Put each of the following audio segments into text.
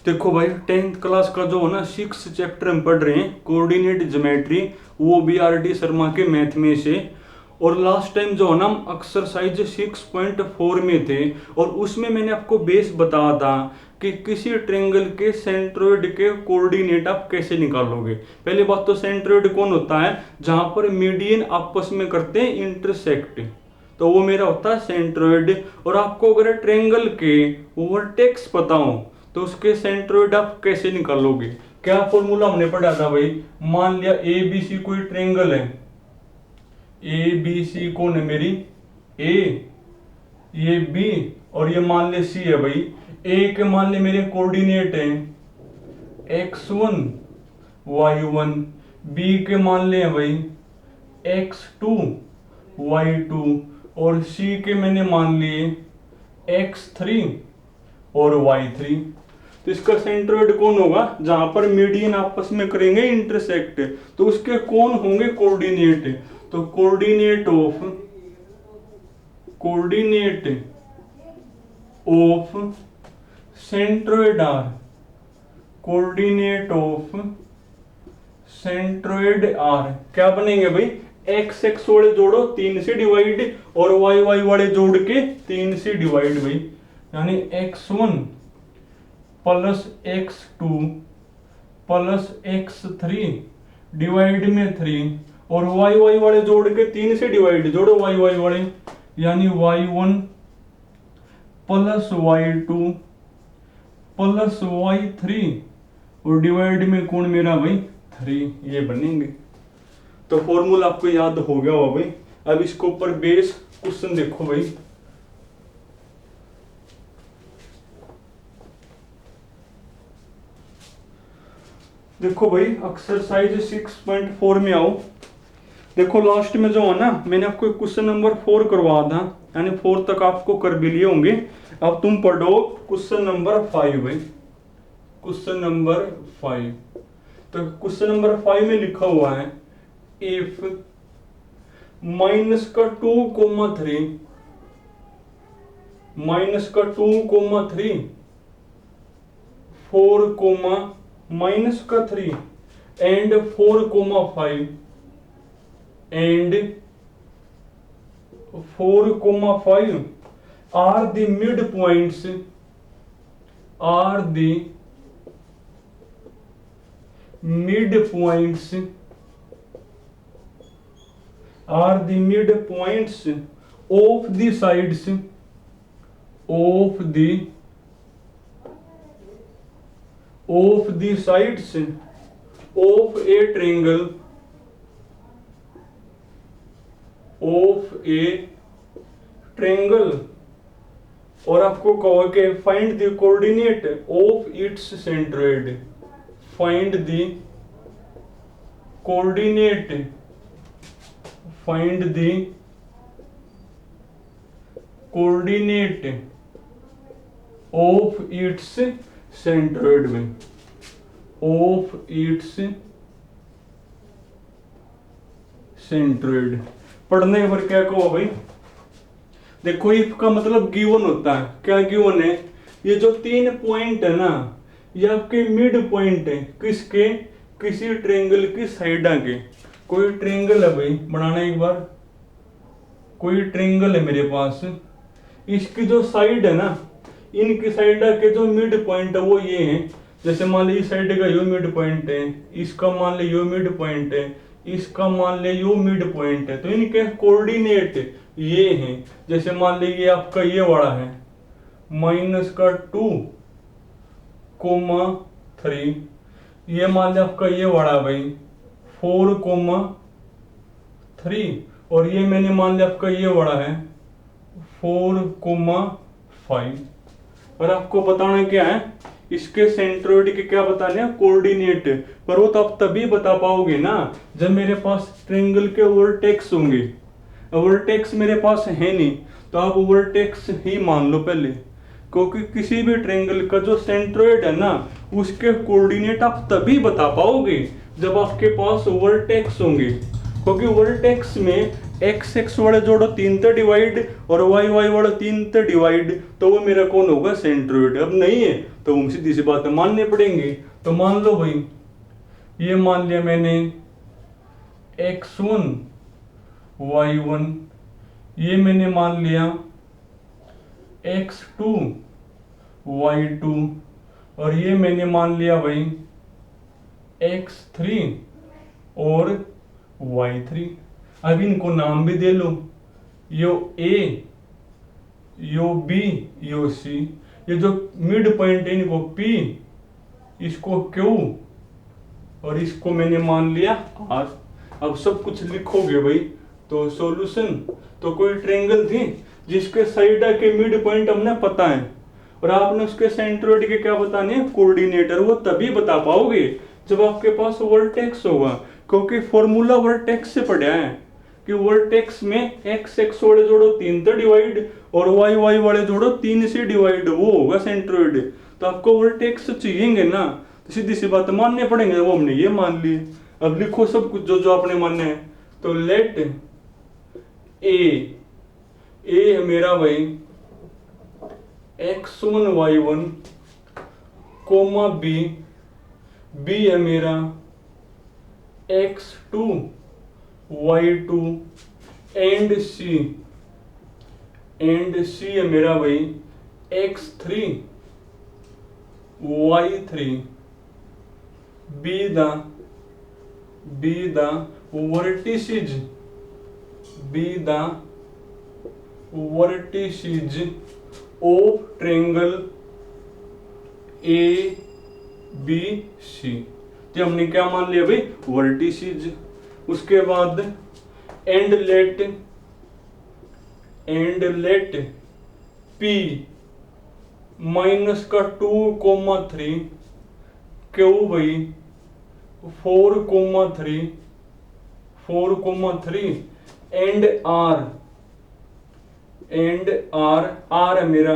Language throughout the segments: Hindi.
देखो भाई, 10th क्लास का जो है ना 6 चैप्टर हम पढ़ रहे हैं कोऑर्डिनेट ज्योमेट्री, वो BRD शर्मा के मैथ में से। और लास्ट टाइम जो है ना हम एक्सरसाइज 6.4 में थे, और उसमें मैंने आपको बेस बताया था कि किसी ट्रेंगल के सेंट्रोइड के कोऑर्डिनेट आप कैसे निकालोगे। पहली बात तो सेंट्रोइड कौन होता है, जहां पर मीडियन आपस में करते हैं इंटरसेक्ट, तो वो मेरा होता है सेंट्रोइड। और आपको अगर ट्रेंगल के वर्टेक्स पता हो तो उसके सेंट्रोइड आप कैसे निकालोगे। क्या फॉर्मूला हमने पढ़ा था भाई, मान लिया ए बी सी कोई ट्रेंगल है, ए बी सी कौन है मेरी, ए, ये बी, और ये मान ले सी है भाई। ए के मान ले मेरे कोऑर्डिनेट हैं x1 y1, बी के मान ले हैं भाई x2 y2, और सी के मैंने मान लिए x3 और y3। तो इसका सेंट्रोइड कौन होगा, जहां पर मीडियन आपस में करेंगे इंटरसेक्ट, तो उसके कौन होंगे कोऑर्डिनेट। तो coordinate of centroid are, coordinate of centroid are क्या बनेंगे भाई, एक्स एक्स वाले जोड़ो 3 से डिवाइड, और वाई वाई वाले जोड़ के 3 से डिवाइड भाई, यानी x1 plus x2 plus x3 divide में 3, और वाई वाई वाले जोड़ के 3 से डिवाइड, जोड़ो वाई वाई वाले, यानी y1 plus y2 plus y3, और डिवाइड में कौन मेरा भाई 3, ये बनेंगे। तो फॉर्मूला आपको याद हो गया होगा भाई। अब इसके ऊपर बेस क्वेश्चन देखो भाई। देखो भाई एक्सरसाइज 6.4 में आओ। देखो लास्ट में जो है ना मैंने आपको क्वेश्चन नंबर 4 करवा था, यानी 4 तक आपको कर भी लिए होंगे। अब तुम पढ़ो क्वेश्चन नंबर 5 भाई, क्वेश्चन नंबर 5। तो क्वेश्चन नंबर 5 में लिखा हुआ है if -2,3 -2,3 4, -3 and 4,5 and 4,5 are the midpoints of the sides of a triangle और आपको कहो कि find the coordinate of its centroid, find the coordinate of its centroid में, ऑफ इट्स सेंट्रोइड। पढ़ने के बाद क्या कहो भाई, देखो इफ का मतलब गिवन होता है। क्या गिवन है, ये जो 3 पॉइंट है ना, ये आपके मिड पॉइंट है किसके, किसी ट्रायंगल की साइडा के। कोई ट्रायंगल है भाई, बनाना एक बार, कोई ट्रायंगल है मेरे पास, इसकी जो साइड है ना, इनकी साइड के जो मिड पॉइंट है वो ये है। जैसे मान ली इस साइड का यो मिड पॉइंट है, इसका मान ले यो मिड पॉइंट है, इसका मान ले यो मिड पॉइंट है, तो इनके कोऑर्डिनेट ये हैं। जैसे मान ली ये आपका ये वाला है -2,3, ये मान लिया आपका ये वाला है भाई 4,3, और ये मैंने मान लिया आपका ये वाला है 4,5। और आपको बताना क्या है, इसके सेंट्रोइड के क्या बताने हैं, कोऑर्डिनेट। पर वो तो आप तभी बता पाओगे ना जब मेरे पास ट्रायंगल के वर्टेक्स होंगे। वर्टेक्स मेरे पास है नहीं, तो आप वर्टेक्स ही मान लो पहले, क्योंकि किसी भी ट्रायंगल का जो सेंट्रोइड है ना, उसके कोऑर्डिनेट आप तभी बता पाओगे जब आपके पास वर्टेक्स होंगे। क्योंकि वर्टेक्स में एक्स एक्स वाले जोड़ो 3 से डिवाइड और वाई वाई वाले 3 से डिवाइड, तो वो मेरा कौन होगा, सेंट्रोइड। अब नहीं है तो हम सीधी सी बात मानने पड़ेंगे। तो मान लो भाई, ये मान लिया मैंने x1 y1, ये मैंने मान लिया x2 y2, और ये मैंने मान लिया भाई x3 और y3। अब इनको नाम भी दे लो, यो A, yo B, yo C। ये जो मिड पॉइंट है इनको P, इसको Q, और इसको मैंने मान लिया R। अब सब कुछ लिखोगे भाई तो सॉल्यूशन। तो कोई ट्रायंगल थी जिसके साइड के मिड पॉइंट हमने पता है, और आपने उसके सेंट्रोइड के क्या बताने हैं, कोऑर्डिनेटर। वो तभी बता पाओगे जब आपके पास वर्टेक्स होगा, क्योंकि फॉर्मूला वर्टेक्स से पढ़ा है कि वर्टेक्स में एक्स एक्स वाले जोड़ो 3 से डिवाइड और वाई वाई वाले जोड़ो 3 से डिवाइड, वो होगा सेंट्रोइड। तो आपको वर्टेक्स चाहिए ना, तो सीधी सी बात मानने पड़ेंगे, वो हमने ये मान लिए। अब लिखो सब कुछ जो जो आपने मानना है। तो लेट ए है मेरा भाई x1 y1 कोमा बी है मेरा x2 y2 एंड सी है मेरा भाई x3 y3। Be the vertices of triangle ABC। तो हमने क्या मान लिया भाई, वर्टिसेज। उसके बाद एंड लेट P माइनस का 2,3 क्यू भाई 4,3 एंड R है मेरा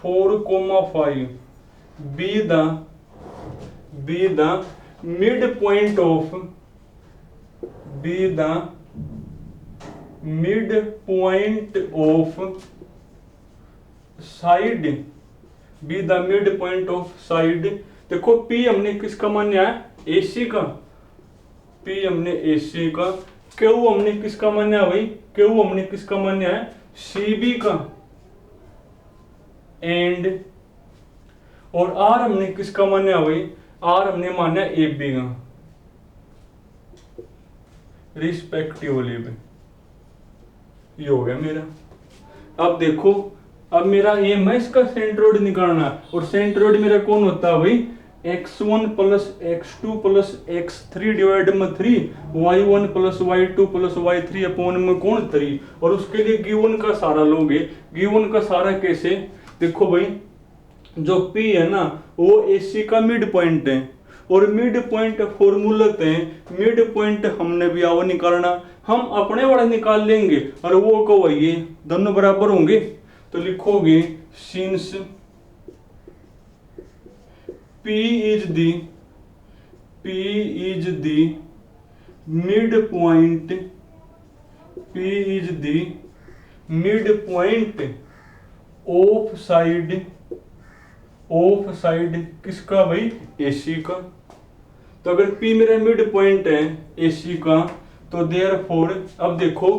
4,5। Be the mid point of side. देखो P हमने किसका माना है, AC का। P हमने AC का। Q हमने किसका माना है भाई, Q हमने किसका माना है, CB का। एंड और R हमने किसका माना है भाई, R हमने माना है AB का रिस्पेक्टिवली भाई। ये हो गया मेरा। अब देखो, अब मेरा ये मैं इसका सेंट्रोइड निकालना है, और सेंट्रोइड मेरा कौन होता है भाई, x1 plus x2 plus x3 divide में 3, y1 plus y2 plus y3 upon में कौन 3। और उसके लिए गिवन का सारा लोगे। गिवन का सारा कैसे, देखो भाई जो P है ना वो AC का मिड पॉइंट है, और मिड पॉइंट फॉर्मूला है, मिड पॉइंट हमने भी आओ निकालना, हम अपने वाला निकाल लेंगे और वो को ये दोनों बराबर होंगे। तो लिखोगे since P is the midpoint of side किसका भाई, AC का। तो अगर P मेरा मिड पॉइंट है AC का, तो देयरफॉर अब देखो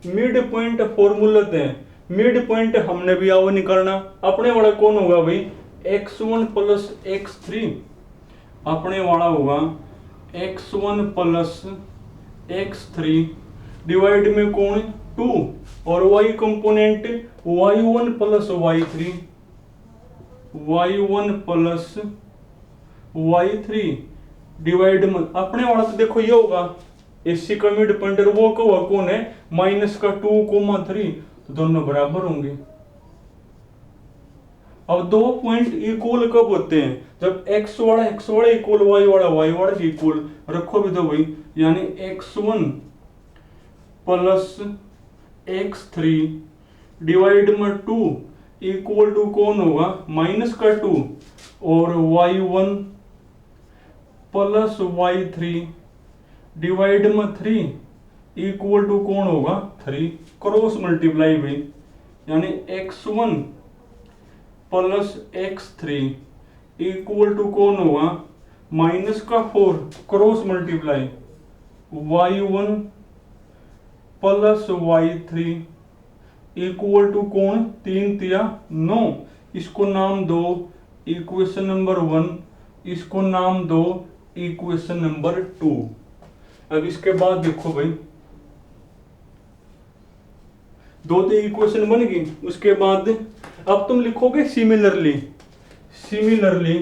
मिड पॉइंट फॉर्मूला है, मिड पॉइंट हमने भी आओ निकालना। अपने वाला कौन होगा भाई, x1 प्लस x3। अपने वाला होगा x1 प्लस x3 डिवाइड में कौन 2, और y component y1 plus y3 divide में अपने वाला तो देखो ये होगा AC का मिड पॉइंट, वो कौन है माइनस का 2,3, तो दोनों बराबर होंगे। अब दो पॉइंट इक्वल कब होते हैं, जब x वाला इक्वल y वाला इक्वल रखो भी तो भाई, यानी x1 प्लस x3 डिवाइड में 2 इक्वल टू कौन होगा माइनस का 2, और y1 प्लस y3 डिवाइड में 3 इक्वल टू कौन होगा 3, क्रॉस मल्टीप्लाई भाई, यानी x1 plus x3 equal to कौन होगा माइनस का 4, cross multiply y1 plus y3 equal to कौन 3 तिया 9, इसको नाम दो इक्वेशन नंबर 1, इसको नाम दो इक्वेशन नंबर 2। अब इसके बाद देखो भाई, दो तो इक्वेशन बन गई, उसके बाद अब तुम लिखोगे सिमिलरली। सिमिलरली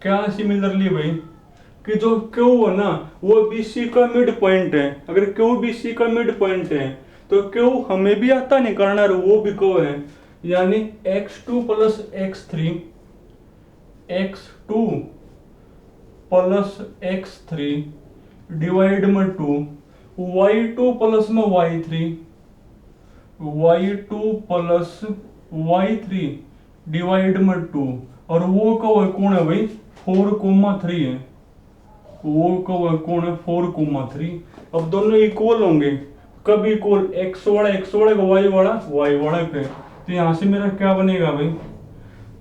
क्या सिमिलरली भाई, कि जो Q है ना वो BC का मिड पॉइंट है। अगर Q BC का मिड पॉइंट है तो Q हमें भी आता निकालना है, वो भी Q है, यानी x2 plus x3 x2 plus x3 divide में 2, y2 प्लस में y3 y2 plus y3 divide में 2, और वो कौन है भाई 4,3 है, वो कौन है 4,3। अब दोनों इक्वल होंगे, कब इक्वल, x वाला y वाला पे, तो यहां से मेरा क्या बनेगा भाई,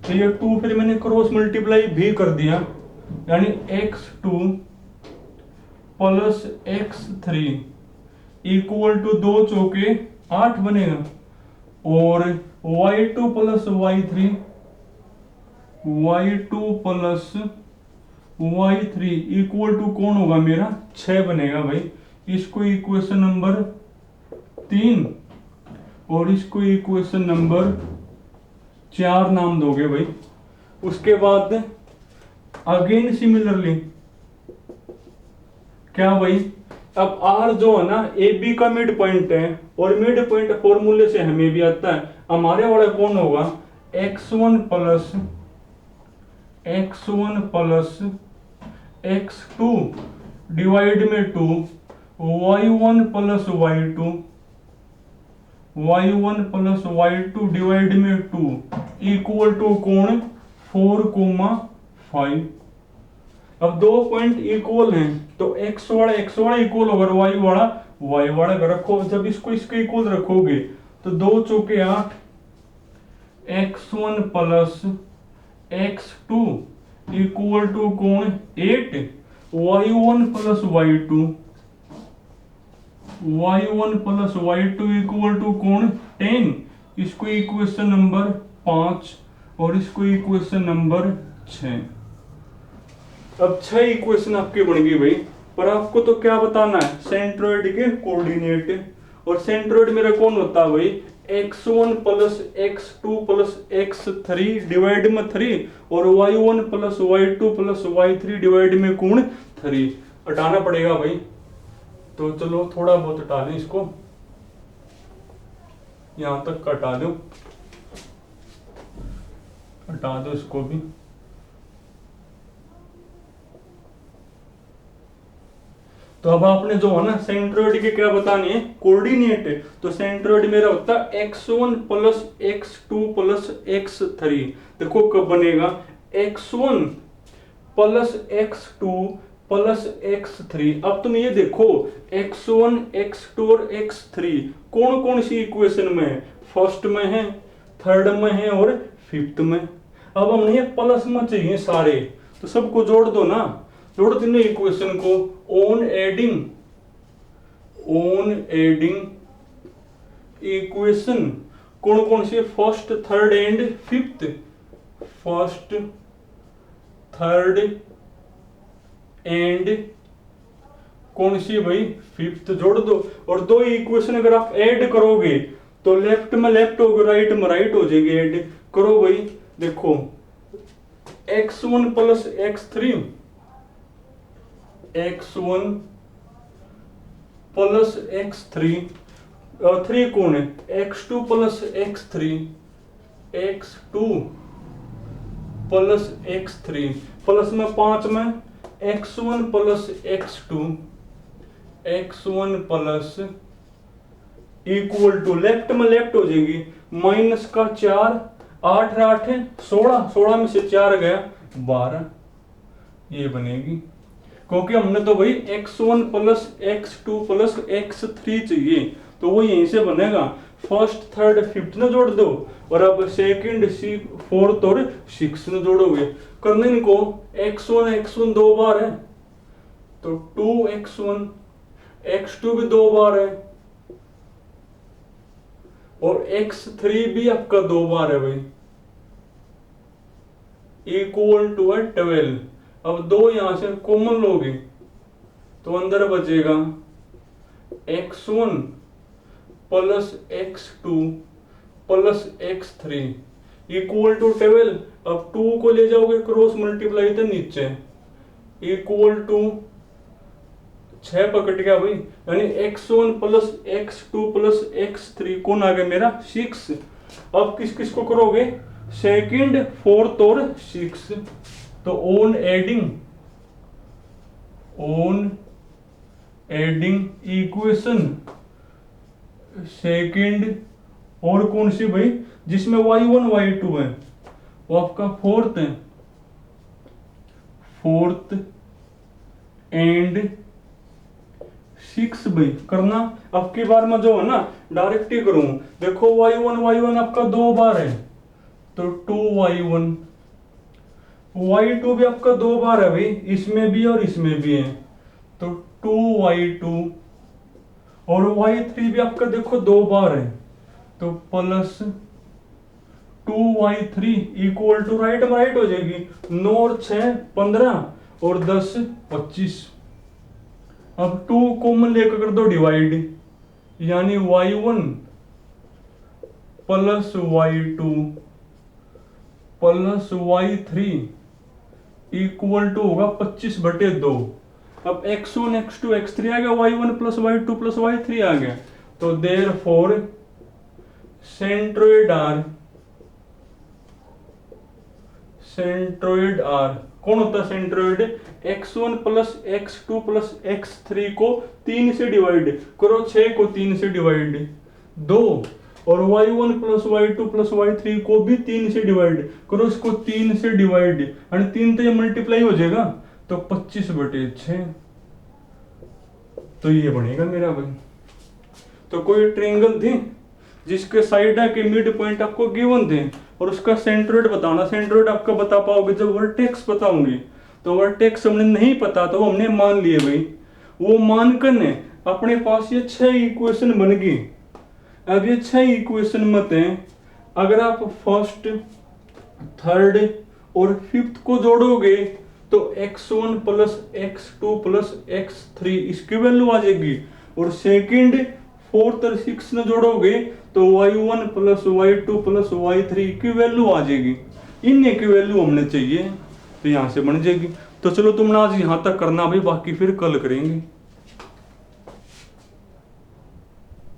तो ये 2 फिर मैंने क्रॉस मल्टीप्लाई भी कर दिया, यानी x2 plus x3 equal to 2 चौके 8 बनेगा, और y2 plus y3 equal to कौन होगा मेरा 6 बनेगा भाई। इसको इक्वेशन नंबर 3 और इसको इक्वेशन नंबर 4 नाम दोगे भाई। उसके बाद अगेन सिमिलरली क्या भाई, अब R जो है ना ए बी का मिड पॉइंट है, और मिड पॉइंट फॉर्मूले से हमें भी आता है, हमारे वाला कौन होगा x1 प्लस x2 डिवाइड में 2 y1 प्लस y2 डिवाइड में 2 इक्वल टू कौन 4,5। अब दो पॉइंट इक्वल हैं तो x वाला इक्वल होगा y वाला रखो, जब इसको इसके इक्वल रखोगे तो 2 चौके 8, x1 plus x2 equal to कौन 8, y1 plus y2 equal to कौन 10। इसको इक्वेशन नंबर 5 और इसको इक्वेशन नंबर 6। अब 6 इक्वेशन आपकी बन गई भाई, पर आपको तो क्या बताना है सेंट्रोइड के कोऑर्डिनेट, और सेंट्रोइड मेरा कौन होता है भाई x1 plus x2 plus x3 divide में 3, और y1 plus y2 plus y3 divide में कौन 3। हटाना पड़ेगा भाई, तो चलो थोड़ा बहुत हटा लें इसको, यहां तक हटा दो इसको भी। तो अब आपने जो है ना सेंट्रोइड के क्या बताने हैं कोऑर्डिनेट, तो सेंट्रोइड मेरा होता है x1 plus x2 plus x3। देखो कब बनेगा x1 plus x2 plus x3। अब तुम ये देखो x1 x2 और x3 कौन कौन सी इक्वेशन में है, फर्स्ट में है, थर्ड में है और फिफ्थ में। अब हमने ये प्लस में चाहिए सारे, तो सबको जोड़ दो ना, जोड़ देने इक्वेशन को, ऑन एडिंग इक्वेशन कौन कौन सी, first third and fifth, first third and कौन सी भाई फिफ्थ, जोड़ दो। और दो इक्वेशन अगर आप ऐड करोगे तो लेफ्ट में लेफ्ट होगी, राइट में राइट हो जाएगी, ऐड करो भाई। देखो x1 plus x3 plus x3 और 3 कौन है x2 plus x3 plus x3 plus में 5 में x1 plus x1 plus equal to, left में लेफ्ट हो जाएगी, माइनस का 4, 8 8 16 में से 4 गया 12, ये बनेगी, क्योंकि हमने तो भाई x1 plus x2 plus x3 चाहिए, तो वो यहीं से बनेगा। फर्स्ट थर्ड फिफ्थ ने जोड़ दो, और अब सेकंड फोर्थ और सिक्स ने जोड़ोगे। करने इनको x1 दो बार है तो 2x1, x2 भी दो बार है और x3 भी आपका दो बार है भाई, इक्वल टू है 12। अब दो यहां से कॉमन लोगे तो अंदर बचेगा x1 plus x2 plus x3 equal to 12। अब 2 को ले जाओगे क्रॉस मल्टीप्लाई तो नीचे इक्वल टू 6 पकड़ गया भाई, यानी x1 plus x2 plus x3 कौन आ गया मेरा 6। अब किस किस को करोगे, सेकंड फोर्थ और 6, तो ऑन एडिंग इक्वेशन सेकंड और कौन सी भाई, जिसमें y1 y2 है वो आपका फोर्थ है, फोर्थ एंड 6 भाई करना। अब की बार में जो है ना डायरेक्ट ही करूं, देखो y1 आपका दो बार है तो 2y1, y2 भी आपका दो बार है भाई, इसमें भी और इसमें भी है तो 2y2, और y3 भी आपका देखो दो बार है तो plus 2y3 equal to right में राइट हो जाएगी, 9 और 6 15 और 10 25। अब 2 कॉमन लेकर कर दो डिवाइड, यानी y1 plus y2 plus y3 equal to होगा 25/2। अब x1 x2 x3 आ गया, y1 plus y2 plus y3 आ गया, तो देयरफॉर सेंट्रोइड आर कौन होता है centroid, x1 plus x2 plus x3 को 3 से डिवाइड करो, 6 को 3 से डिवाइड 2, और y1 plus y2 plus y3 को भी 3 से डिवाइड करो, इसको 3 से डिवाइड, यानी 3 तो ये मल्टीप्लाई हो जाएगा तो 25/6, तो ये बनेगा मेरा भाई। तो कोई ट्रायंगल थी जिसके साइड के मिड पॉइंट आपको गिवन थे और उसका सेंट्रोइड बताना, सेंट्रोइड आपका बता पाओगे जब वर्टेक्स बताऊंगी, तो वर्टेक्स हमने नहीं पता तो हमने मान लिए भाई, वो मान कर ने अपने पास ये 6 इक्वेशन बन गई। अब ये 6 इक्वेशन मत हैं, अगर आप फर्स्ट थर्ड और फिफ्थ को जोड़ोगे तो x1 plus x2 plus x3 इसकी वैल्यू आ जाएगी, और सेकंड फोर्थ और 6 ने जोड़ोगे तो y1 plus y2 plus y3 की वैल्यू आ जाएगी। इन की वैल्यू हमने चाहिए तो यहां से बन जाएगी। तो चलो तुमने आज यहां तक करना भाई, बाकी फिर कल करेंगे।